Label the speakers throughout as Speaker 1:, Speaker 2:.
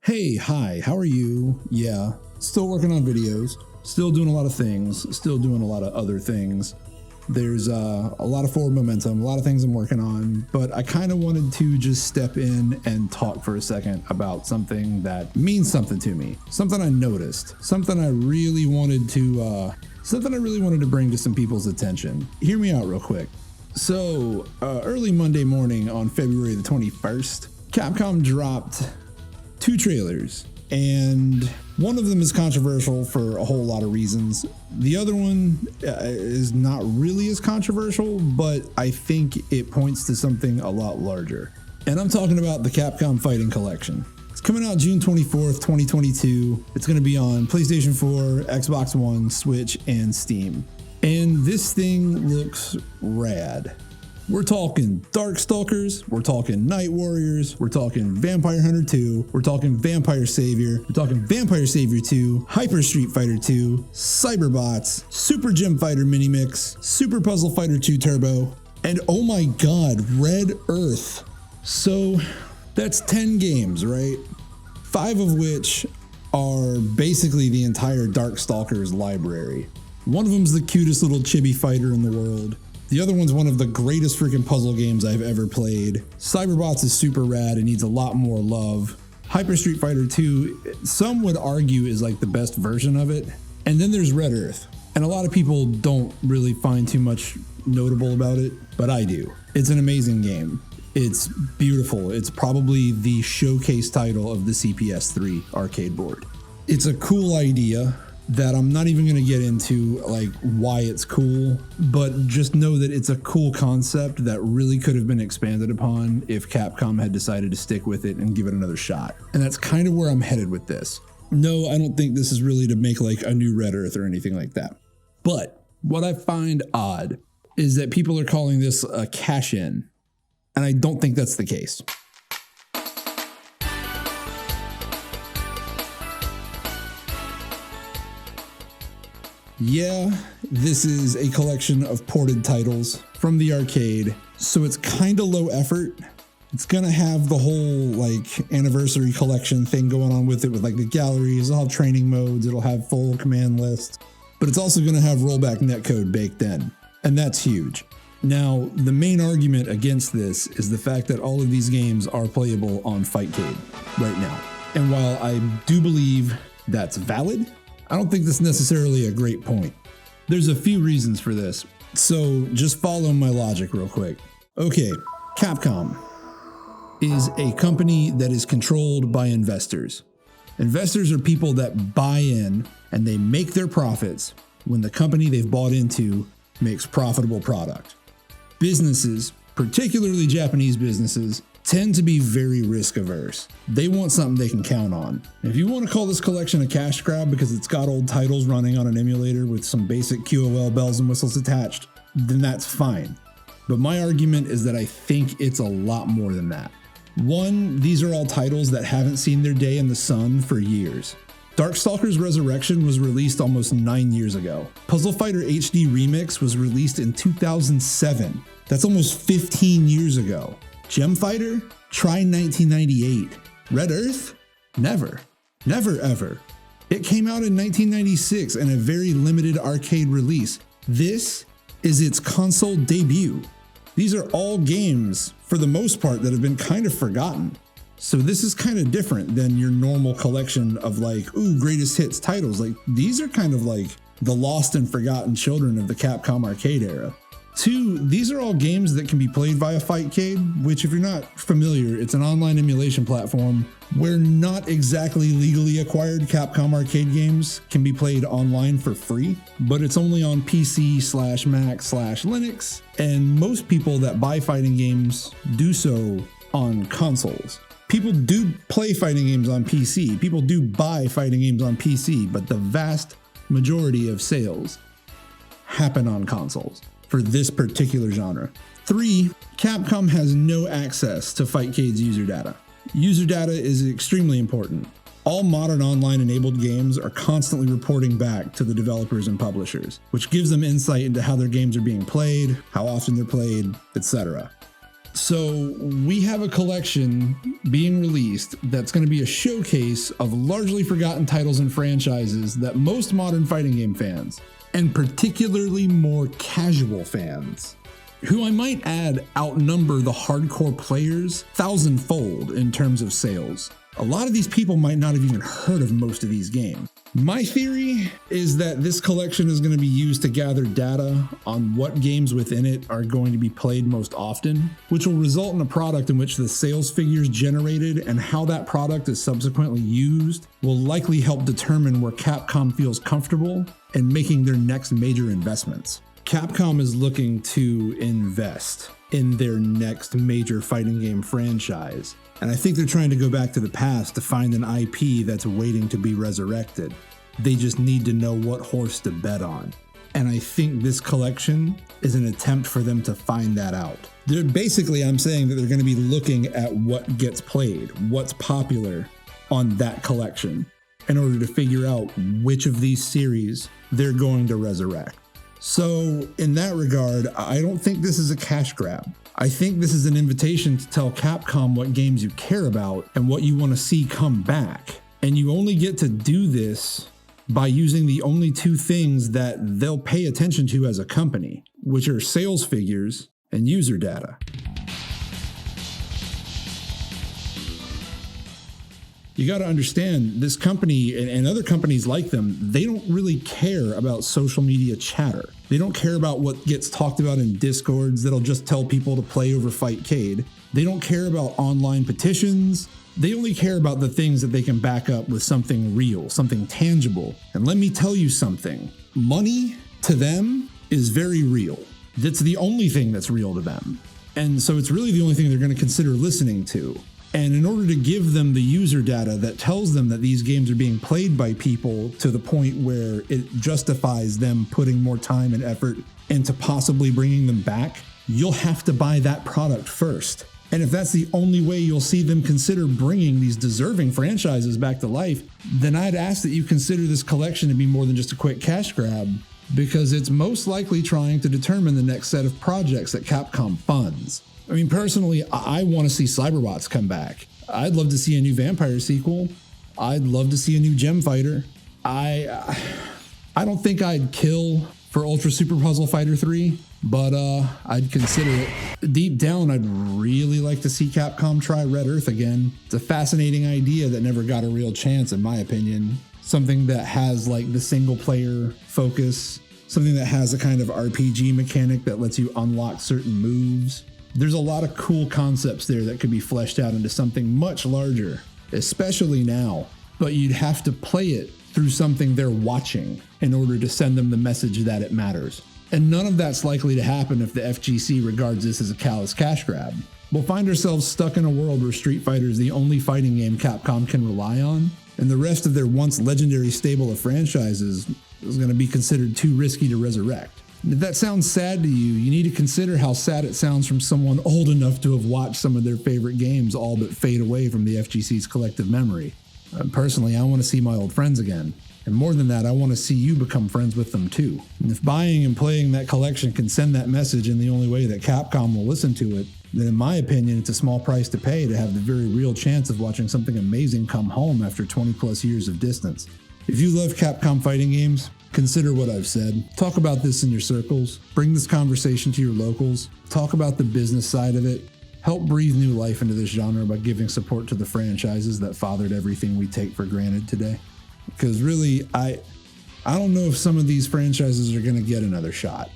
Speaker 1: Hey, hi, how are you? Yeah, still working on videos, still doing a lot of things, still doing a lot of other things. There's a lot of forward momentum, a lot of things I'm working on, but I kind of wanted to just step in and talk for a second about something that means something to me, something I noticed, something I really wanted to bring to some people's attention. Hear me out real quick. So, early Monday morning on February the 21st, Capcom dropped 2 trailers, and one of them is controversial for a whole lot of reasons. The other one is not really as controversial, but I think it points to something a lot larger. And I'm talking about the Capcom Fighting Collection. It's coming out June 24th, 2022. It's going to be on PlayStation 4, Xbox One, Switch, and Steam. And this thing looks rad. We're talking Darkstalkers, we're talking Night Warriors, we're talking Vampire Hunter 2, we're talking Vampire Savior, we're talking Vampire Savior 2, Hyper Street Fighter 2, Cyberbots, Super Gym Fighter Minimix, Super Puzzle Fighter 2 Turbo, and oh my god, Red Earth. So that's 10 games, right? 5 of which are basically the entire Darkstalkers library. One of them's the cutest little chibi fighter in the world. The other one's one of the greatest freaking puzzle games I've ever played. Cyberbots is super rad and needs a lot more love. Hyper Street Fighter 2, some would argue, is like the best version of it. And then there's Red Earth. And a lot of people don't really find too much notable about it, but I do. It's an amazing game. It's beautiful. It's probably the showcase title of the CPS3 arcade board. It's a cool idea that I'm not even going to get into like why it's cool, but just know that it's a cool concept that really could have been expanded upon if Capcom had decided to stick with it and give it another shot. And that's kind of where I'm headed with this. No, I don't think this is really to make like a new Red Earth or anything like that. But what I find odd is that people are calling this a cash-in, and I don't think that's the case. Yeah, this is a collection of ported titles from the arcade, so it's kind of low effort. It's gonna have the whole like anniversary collection thing going on with it, with like the galleries, it'll have training modes, it'll have full command lists, but it's also gonna have rollback netcode baked in, and that's huge. Now, the main argument against this is the fact that all of these games are playable on Fightcade right now. And while I do believe that's valid, I don't think that's necessarily a great point. There's a few reasons for this, so just follow my logic real quick. Okay, Capcom is a company that is controlled by investors. Investors are people that buy in and they make their profits when the company they've bought into makes profitable product. Businesses, particularly Japanese businesses, tend to be very risk averse. They want something they can count on. If you want to call this collection a cash grab because it's got old titles running on an emulator with some basic QOL bells and whistles attached, then that's fine. But my argument is that I think it's a lot more than that. One, these are all titles that haven't seen their day in the sun for years. Darkstalkers Resurrection was released almost 9 years ago. Puzzle Fighter HD Remix was released in 2007. That's almost 15 years ago. Gem Fighter? Try 1998. Red Earth? Never. Never ever. It came out in 1996 in a very limited arcade release. This is its console debut. These are all games, for the most part, that have been kind of forgotten. So this is kind of different than your normal collection of like, ooh, greatest hits titles. Like, these are kind of like the lost and forgotten children of the Capcom arcade era. 2, these are all games that can be played via Fightcade, which if you're not familiar, it's an online emulation platform where not exactly legally acquired Capcom arcade games can be played online for free, but it's only on PC/Mac/Linux, and most people that buy fighting games do so on consoles. People do play fighting games on PC, people do buy fighting games on PC, but the vast majority of sales happen on consoles for this particular genre. 3, Capcom has no access to Fightcade's user data. User data is extremely important. All modern online enabled games are constantly reporting back to the developers and publishers, which gives them insight into how their games are being played, how often they're played, etc. So we have a collection being released that's going to be a showcase of largely forgotten titles and franchises that most modern fighting game fans, and particularly more casual fans, who I might add outnumber the hardcore players thousandfold in terms of sales. A lot of these people might not have even heard of most of these games. My theory is that this collection is going to be used to gather data on what games within it are going to be played most often, which will result in a product in which the sales figures generated and how that product is subsequently used will likely help determine where Capcom feels comfortable in making their next major investments. Capcom is looking to invest in their next major fighting game franchise. And I think they're trying to go back to the past to find an IP that's waiting to be resurrected. They just need to know what horse to bet on. And I think this collection is an attempt for them to find that out. Basically, I'm saying that they're going to be looking at what gets played, what's popular on that collection, in order to figure out which of these series they're going to resurrect. So in that regard, I don't think this is a cash grab. I think this is an invitation to tell Capcom what games you care about and what you want to see come back. And you only get to do this by using the only two things that they'll pay attention to as a company, which are sales figures and user data. You got to understand, this company and other companies like them, they don't really care about social media chatter. They don't care about what gets talked about in Discords that'll just tell people to play over Fightcade. They don't care about online petitions. They only care about the things that they can back up with something real, something tangible. And let me tell you something, money to them is very real. That's the only thing that's real to them. And so it's really the only thing they're going to consider listening to. And in order to give them the user data that tells them that these games are being played by people to the point where it justifies them putting more time and effort into possibly bringing them back, you'll have to buy that product first. And if that's the only way you'll see them consider bringing these deserving franchises back to life, then I'd ask that you consider this collection to be more than just a quick cash grab, because it's most likely trying to determine the next set of projects that Capcom funds. I mean, personally, I want to see Cyberbots come back. I'd love to see a new Vampire sequel. I'd love to see a new Gem Fighter. I don't think I'd kill for Ultra Super Puzzle Fighter 3, but I'd consider it. Deep down, I'd really like to see Capcom try Red Earth again. It's a fascinating idea that never got a real chance, in my opinion. Something that has like the single player focus, something that has a kind of RPG mechanic that lets you unlock certain moves. There's a lot of cool concepts there that could be fleshed out into something much larger, especially now. But you'd have to play it through something they're watching in order to send them the message that it matters. And none of that's likely to happen if the FGC regards this as a callous cash grab. We'll find ourselves stuck in a world where Street Fighter is the only fighting game Capcom can rely on, and the rest of their once legendary stable of franchises is going to be considered too risky to resurrect. If that sounds sad to you, you need to consider how sad it sounds from someone old enough to have watched some of their favorite games all but fade away from the FGC's collective memory. Personally, I want to see my old friends again. And more than that, I want to see you become friends with them too. And if buying and playing that collection can send that message in the only way that Capcom will listen to it, then in my opinion, it's a small price to pay to have the very real chance of watching something amazing come home after 20 plus years of distance. If you love Capcom fighting games, consider what I've said. Talk about this in your circles. Bring this conversation to your locals. Talk about the business side of it. Help breathe new life into this genre by giving support to the franchises that fathered everything we take for granted today. Because really, I don't know if some of these franchises are going to get another shot.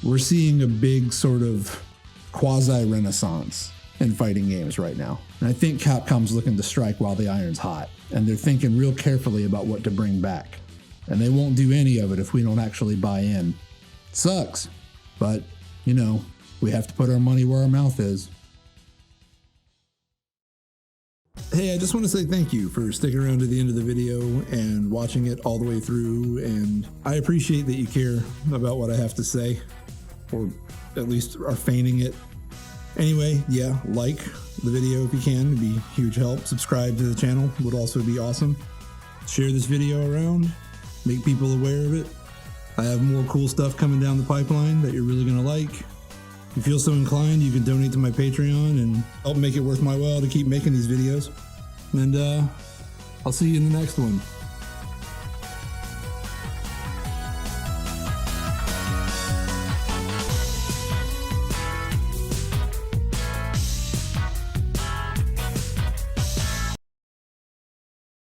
Speaker 1: We're seeing a big sort of quasi-renaissance in fighting games right now. And I think Capcom's looking to strike while the iron's hot. And they're thinking real carefully about what to bring back. And they won't do any of it if we don't actually buy in. It sucks, but, you know, we have to put our money where our mouth is. Hey, I just want to say thank you for sticking around to the end of the video and watching it all the way through. And I appreciate that you care about what I have to say, or at least are feigning it. Anyway, yeah, like the video if you can, it'd be a huge help. Subscribe to the channel would also be awesome. Share this video around. Make people aware of it. I have more cool stuff coming down the pipeline that you're really going to like. If you feel so inclined, you can donate to my Patreon and help make it worth my while to keep making these videos. And I'll see you in the next one.